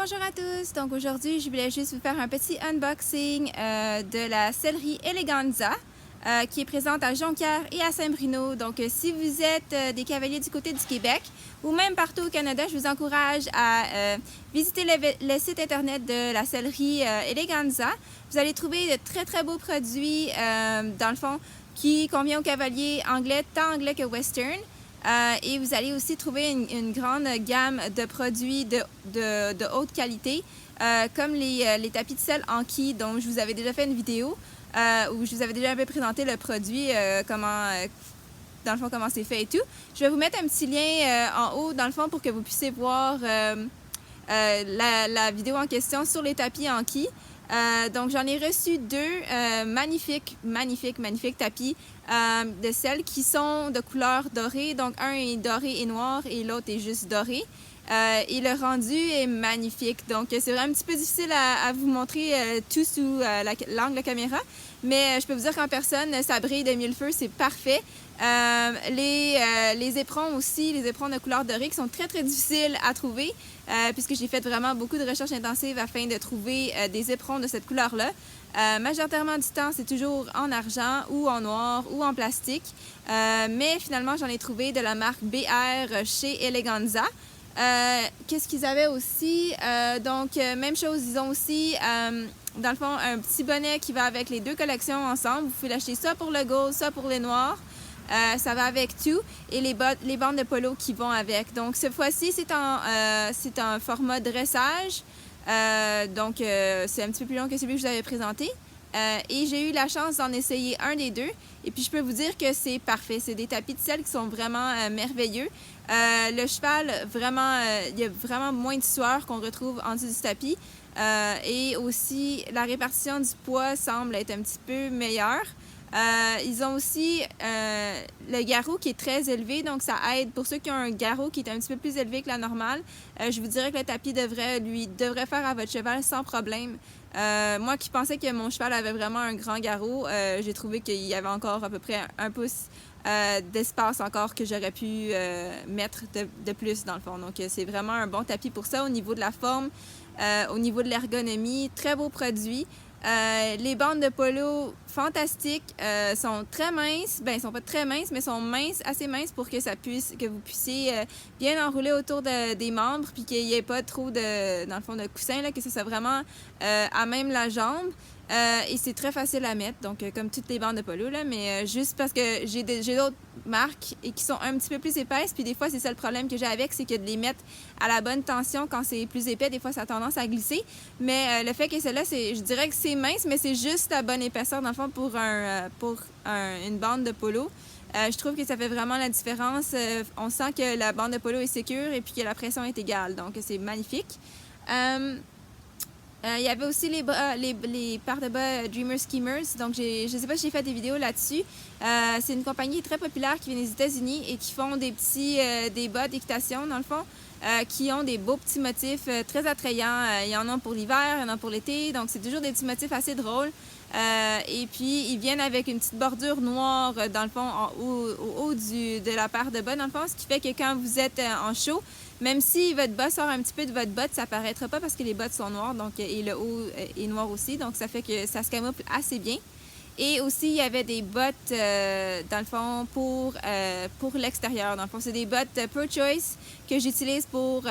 Bonjour à tous, donc aujourd'hui je voulais juste vous faire un petit unboxing de la sellerie Eleganza qui est présente à Jonquière et à Saint-Bruno. Donc si vous êtes des cavaliers du côté du Québec ou même partout au Canada, je vous encourage à visiter le site internet de la sellerie Eleganza. Vous allez trouver de très beaux produits dans le fond qui conviennent aux cavaliers anglais, tant anglais que western. Et vous allez aussi trouver une grande gamme de produits de haute qualité, comme les tapis de selle Anki, dont je vous avais déjà fait une vidéo où je vous avais déjà un peu présenté le produit, dans le fond, comment c'est fait et tout. Je vais vous mettre un petit lien en haut, dans le fond, pour que vous puissiez voir la vidéo en question sur les tapis Anki. Donc j'en ai reçu deux magnifiques tapis de selle qui sont de couleur dorée. Donc un est doré et noir et l'autre est juste doré. Et le rendu est magnifique. Donc c'est un petit peu difficile à vous montrer tout sous l'angle de caméra. Mais je peux vous dire qu'en personne, ça brille de mille feux, c'est parfait. Les éperons aussi, les éperons de couleur dorée qui sont très difficiles à trouver puisque j'ai fait vraiment beaucoup de recherches intensives afin de trouver des éperons de cette couleur-là. Majoritairement du temps, c'est toujours en argent ou en noir ou en plastique. Mais finalement, j'en ai trouvé de la marque BR chez Eleganza. Qu'est-ce qu'ils avaient aussi? Donc, même chose, ils ont aussi, dans le fond, un petit bonnet qui va avec les deux collections ensemble. Vous pouvez l'acheter ça pour le gold, ça pour les noirs. Ça va avec tout. Et les bandes de polo qui vont avec. Donc, cette fois-ci, c'est un format dressage. Donc, c'est un petit peu plus long que celui que je vous avais présenté. Et j'ai eu la chance d'en essayer un des deux. Et puis, je peux vous dire que c'est parfait. C'est des tapis de selle qui sont vraiment merveilleux. Le cheval, vraiment, il y a vraiment moins de sueur qu'on retrouve en dessous du tapis. Et aussi, la répartition du poids semble être un petit peu meilleure. Ils ont aussi le garrot qui est très élevé, donc ça aide pour ceux qui ont un garrot qui est un petit peu plus élevé que la normale. Je vous dirais que le tapis devrait faire à votre cheval sans problème. Moi qui pensais que mon cheval avait vraiment un grand garrot, j'ai trouvé qu'il y avait encore à peu près un pouce d'espace encore que j'aurais pu mettre de plus dans le fond. Donc, c'est vraiment un bon tapis pour ça au niveau de la forme, au niveau de l'ergonomie. Très beau produit. Les bandes de polo fantastiques sont très minces, ben, ils sont pas très minces, mais sont minces, assez minces pour que que vous puissiez bien enrouler autour des membres, puis qu'il n'y ait pas trop dans le fond, de coussin, là, que ça soit vraiment à même la jambe. Et c'est très facile à mettre, donc comme toutes les bandes de polo, là, mais juste parce que j'ai d'autres marques et qui sont un petit peu plus épaisses, puis des fois c'est ça le problème que j'ai avec, c'est que de les mettre à la bonne tension quand c'est plus épais, des fois ça a tendance à glisser, mais le fait que celle-là, je dirais que c'est mince, mais c'est juste la bonne épaisseur dans le fond pour une bande de polo. Je trouve que ça fait vraiment la différence. On sent que la bande de polo est sécure et puis que la pression est égale, donc c'est magnifique. Il y avait aussi les paires de bas Dreamer Schemers. Donc, je ne sais pas si j'ai fait des vidéos là-dessus. C'est une compagnie très populaire qui vient des États-Unis et qui font des bas d'équitation, dans le fond, qui ont des beaux petits motifs très attrayants. Il y en a pour l'hiver, il y en a pour l'été. Donc, c'est toujours des petits motifs assez drôles. Et puis, ils viennent avec une petite bordure noire, dans le fond, au haut de la paire de bas, dans le fond, ce qui fait que quand vous êtes en show, même si votre bas sort un petit peu de votre botte, ça paraîtra pas parce que les bottes sont noires, donc, et le haut est noir aussi, donc ça fait que ça se camoufle assez bien. Et aussi, il y avait des bottes, dans le fond, pour l'extérieur. Dans le fond, c'est des bottes Pro Choice que j'utilise pour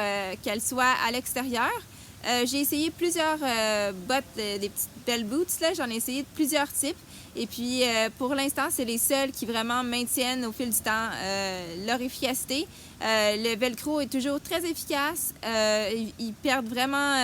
qu'elles soient à l'extérieur. J'ai essayé plusieurs bottes, des petites bell boots, là. J'en ai essayé de plusieurs types. Et puis, pour l'instant, c'est les seuls qui vraiment maintiennent au fil du temps leur efficacité. Le velcro est toujours très efficace. Ils perdent vraiment...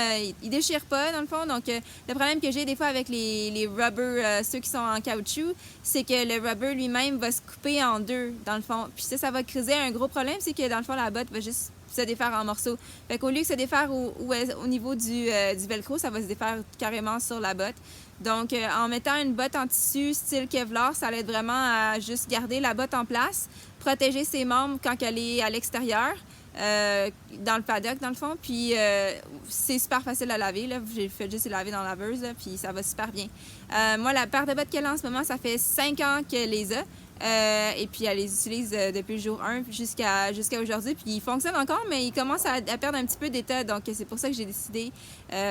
ils déchirent pas, dans le fond. Donc, le problème que j'ai des fois avec les rubbers, ceux qui sont en caoutchouc, c'est que le rubber lui-même va se couper en deux, dans le fond. Puis ça va creuser un gros problème, c'est que, dans le fond, la botte va juste se défaire en morceaux. Fait qu'au lieu de se défaire au niveau du velcro, ça va se défaire carrément sur la botte. Donc, en mettant une botte en tissu style Kevlar, ça aide vraiment à juste garder la botte en place, protéger ses membres quand elle est à l'extérieur, dans le paddock, dans le fond. Puis, c'est super facile à laver, là. J'ai fait juste les laver dans la laveuse, là, puis ça va super bien. Moi, la paire de bottes qu'elle a en ce moment, ça fait 5 ans qu'elle les a. Et puis, elle les utilise depuis le jour 1 jusqu'à aujourd'hui. Puis, ils fonctionnent encore, mais ils commencent à perdre un petit peu d'état. Donc, c'est pour ça que j'ai décidé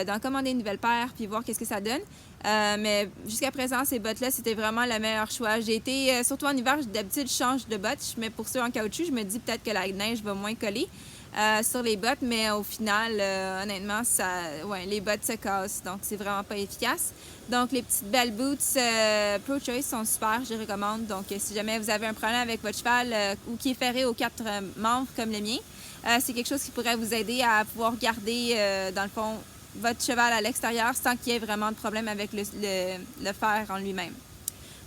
d'en commander une nouvelle paire puis voir qu'est-ce que ça donne. Mais jusqu'à présent, ces bottes-là, c'était vraiment le meilleur choix. J'ai été, surtout en hiver, d'habitude, je change de bottes. Mais pour ceux en caoutchouc, je me dis peut-être que la neige va moins coller sur les bottes. Mais au final, honnêtement, les bottes se cassent. Donc, c'est vraiment pas efficace. Donc, les petites bell boots Pro Choice sont super, je les recommande. Donc, si jamais vous avez un problème avec votre cheval ou qui est ferré aux 4 membres comme le mien, c'est quelque chose qui pourrait vous aider à pouvoir garder, dans le fond, votre cheval à l'extérieur sans qu'il y ait vraiment de problème avec le fer en lui-même.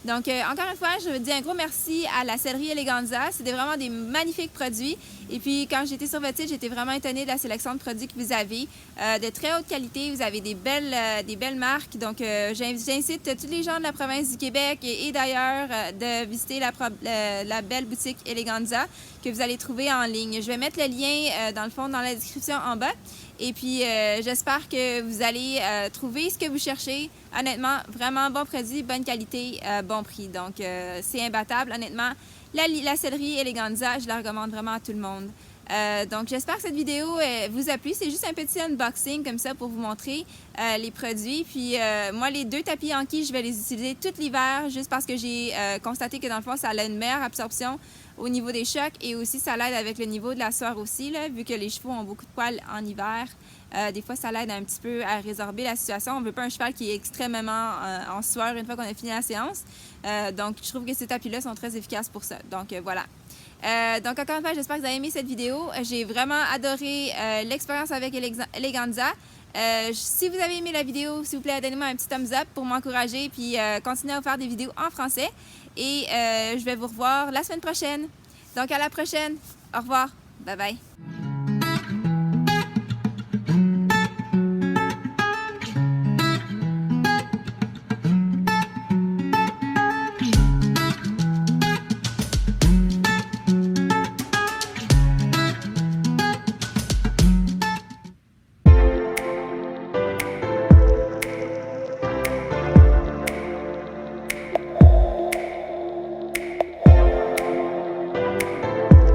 Donc, encore une fois, je veux dire un gros merci à la sellerie Eleganza. C'était vraiment des magnifiques produits. Et puis, quand j'étais sur votre site, j'étais vraiment étonnée de la sélection de produits que vous avez. De très haute qualité. Vous avez des belles marques. Donc, j'incite tous les gens de la province du Québec et d'ailleurs de visiter la belle boutique Eleganza que vous allez trouver en ligne. Je vais mettre le lien, dans le fond, dans la description en bas. Et puis, j'espère que vous allez trouver ce que vous cherchez. Honnêtement, vraiment bon produit, bonne qualité, bon prix. Donc, c'est imbattable. Honnêtement, la sellerie Eleganza, je la recommande vraiment à tout le monde. Donc, j'espère que cette vidéo vous a plu. C'est juste un petit unboxing comme ça pour vous montrer les produits. Puis, moi, les 2 tapis Anki, je vais les utiliser tout l'hiver juste parce que j'ai constaté que dans le fond, ça a une meilleure absorption au niveau des chocs et aussi ça l'aide avec le niveau de la sueur aussi, là, vu que les chevaux ont beaucoup de poils en hiver. Des fois, ça l'aide un petit peu à résorber la situation. On ne veut pas un cheval qui est extrêmement en sueur une fois qu'on a fini la séance. Donc, je trouve que ces tapis-là sont très efficaces pour ça. Donc, voilà. Donc, encore une fois, j'espère que vous avez aimé cette vidéo. J'ai vraiment adoré l'expérience avec Eleganza. Si vous avez aimé la vidéo, s'il vous plaît, donnez-moi un petit thumbs up pour m'encourager puis continuer à faire des vidéos en français. Et je vais vous revoir la semaine prochaine. Donc, à la prochaine. Au revoir. Bye bye.